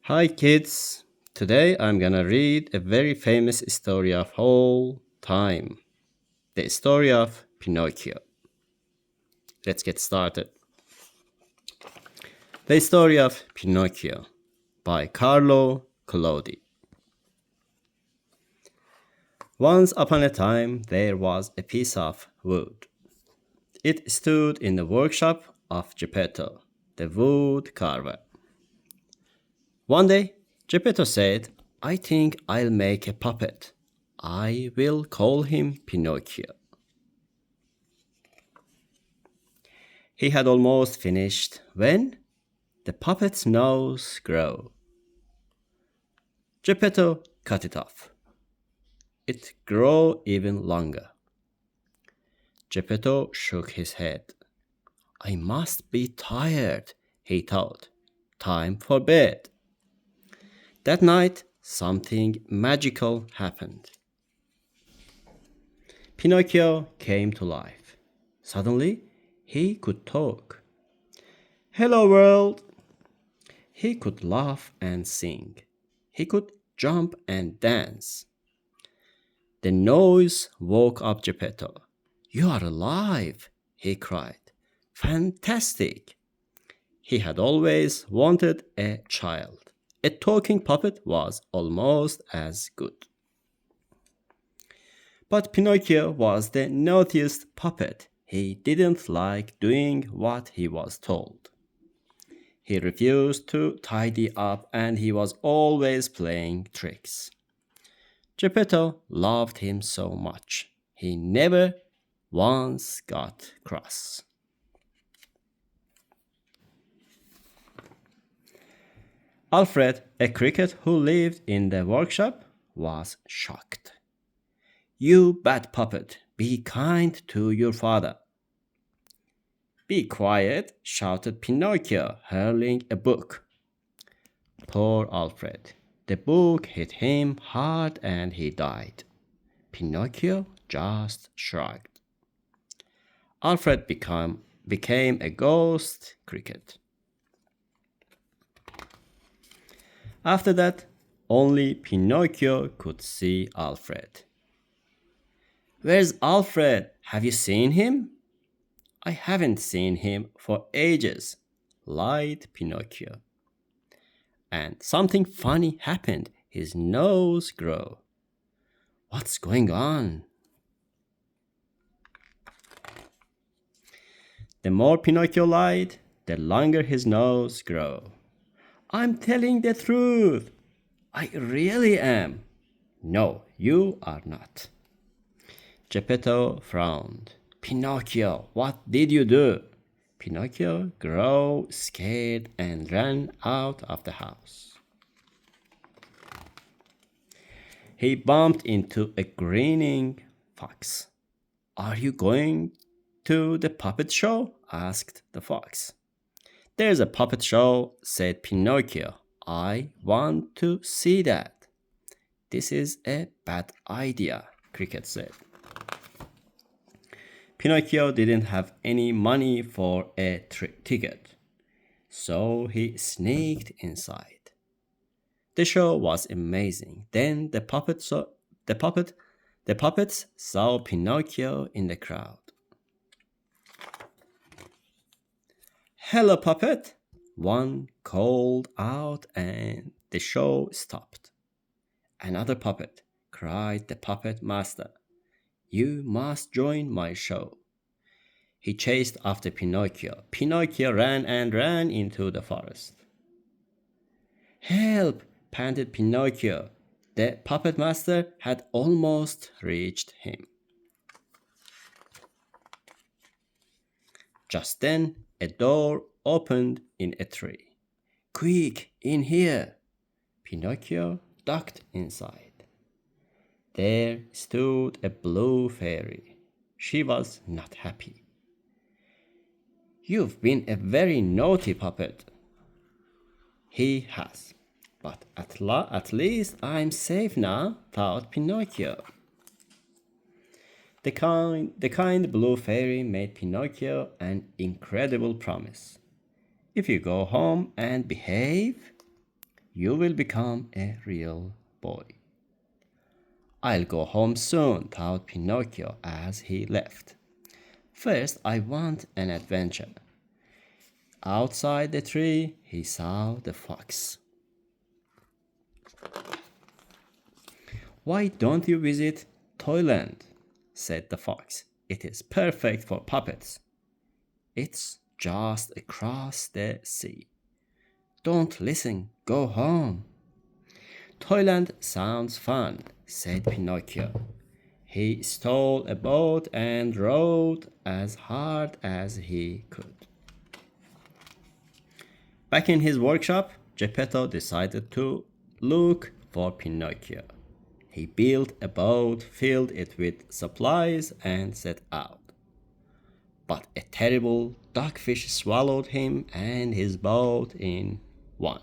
Hi kids. Today I'm gonna read a very famous story of all time. The story of Pinocchio. Let's get started. The story of Pinocchio by Carlo Collodi. Once upon a time there was a piece of wood. It stood in the workshop of Geppetto, the wood carver. One day, Geppetto said, I think I'll make a puppet. I will call him Pinocchio. He had almost finished when the puppet's nose grew. Geppetto cut it off. It grew even longer. Geppetto shook his head. I must be tired, he thought. Time for bed. That night, something magical happened. Pinocchio came to life. Suddenly, he could talk. Hello, world! He could laugh and sing. He could jump and dance. The noise woke up Geppetto. You are alive, he cried. Fantastic! He had always wanted a child. A talking puppet was almost as good. But Pinocchio was the naughtiest puppet. He didn't like doing what he was told. He refused to tidy up and he was always playing tricks. Geppetto loved him so much. He never once got cross. Alfred, a cricket who lived in the workshop, was shocked. You bad puppet, be kind to your father. Be quiet, shouted Pinocchio, hurling a book. Poor Alfred. The book hit him hard and he died. Pinocchio just shrugged. Alfred became a ghost cricket. After that, only Pinocchio could see Alfred. Where's Alfred? Have you seen him? I haven't seen him for ages, lied Pinocchio. And something funny happened. His nose grew. What's going on? The more Pinocchio lied, the longer his nose grew. I'm telling the truth. I really am. No, you are not. Geppetto frowned. Pinocchio, what did you do? Pinocchio grew scared and ran out of the house. He bumped into a grinning fox. Are you going to the puppet show? Asked the fox. There's a puppet show, said Pinocchio. I want to see that. This is a bad idea, Cricket said. Pinocchio didn't have any money for a ticket, so he sneaked inside. The show was amazing. Then the puppets saw Pinocchio in the crowd. Hello, puppet! One called out and the show stopped. Another puppet, cried the puppet master. You must join my show. He chased after Pinocchio. Pinocchio ran and ran into the forest. Help! Panted Pinocchio. The puppet master had almost reached him. Just then, a door opened in a tree. Quick, in here! Pinocchio ducked inside. There stood a blue fairy. She was not happy. You've been a very naughty puppet. He has. But at least I'm safe now, thought Pinocchio. The kind blue fairy made Pinocchio an incredible promise. If you go home and behave, You will become a real boy. I'll go home soon, thought Pinocchio as he left. First, I want an adventure. Outside the tree, he saw the fox. Why don't you visit Toyland? Said the fox. It is perfect for puppets. It's just across the sea. Don't listen, go home. Toyland sounds fun, said Pinocchio. He stole a boat and rowed as hard as he could. Back in his workshop, Geppetto decided to look for Pinocchio. He built a boat, filled it with supplies, and set out. But a terrible dogfish swallowed him and his boat in one.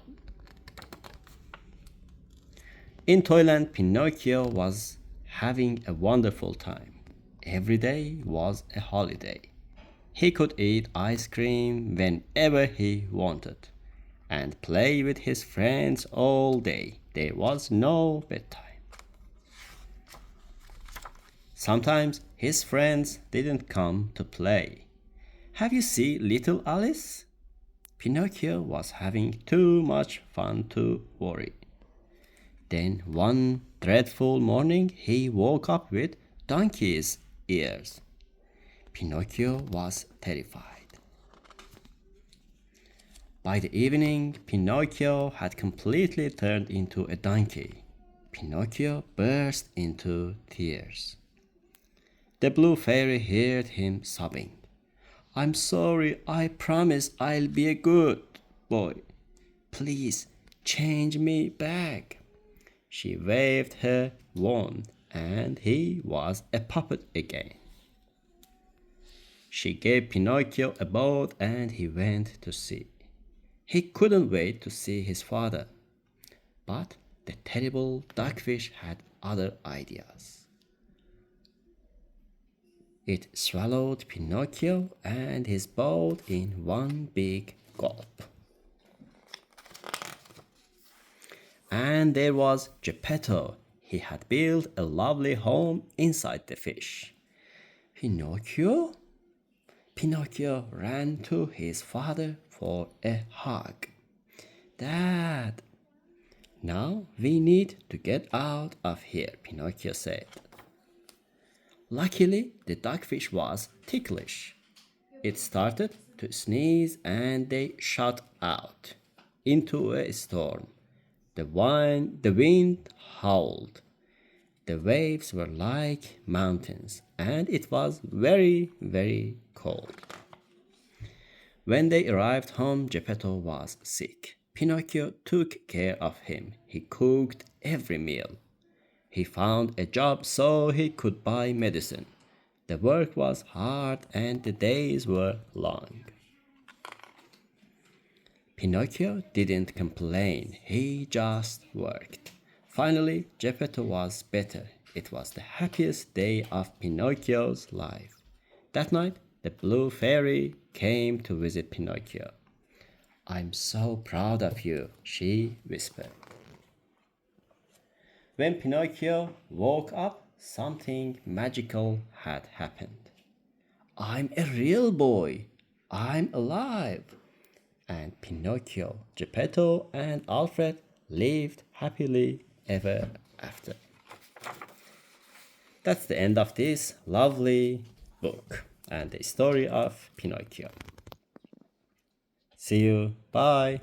In Toyland, Pinocchio was having a wonderful time. Every day was a holiday. He could eat ice cream whenever he wanted and play with his friends all day. There was no bedtime. Sometimes his friends didn't come to play. Have you seen little Alice? Pinocchio was having too much fun to worry. Then one dreadful morning he woke up with donkey's ears. Pinocchio was terrified. By the evening, Pinocchio had completely turned into a donkey. Pinocchio burst into tears. The blue fairy heard him sobbing. I'm sorry, I promise I'll be a good boy. Please change me back. She waved her wand and he was a puppet again. She gave Pinocchio a boat and he went to sea. He couldn't wait to see his father. But the terrible dogfish had other ideas. It swallowed Pinocchio and his boat in one big gulp. And there was Geppetto. He had built a lovely home inside the fish. Pinocchio? Pinocchio ran to his father for a hug. Dad, now we need to get out of here, Pinocchio said. Luckily, the dogfish was ticklish. It started to sneeze and they shot out into a storm. The wind howled. The waves were like mountains and it was very, very cold. When they arrived home, Geppetto was sick. Pinocchio took care of him. He cooked every meal. He found a job so he could buy medicine. The work was hard and the days were long. Pinocchio didn't complain, he just worked. Finally, Geppetto was better. It was the happiest day of Pinocchio's life. That night, the blue fairy came to visit Pinocchio. I'm so proud of you, she whispered. When Pinocchio woke up, something magical had happened. I'm a real boy. I'm alive. And Pinocchio, Geppetto, and Alfred lived happily ever after. That's the end of this lovely book and the story of Pinocchio. See you. Bye.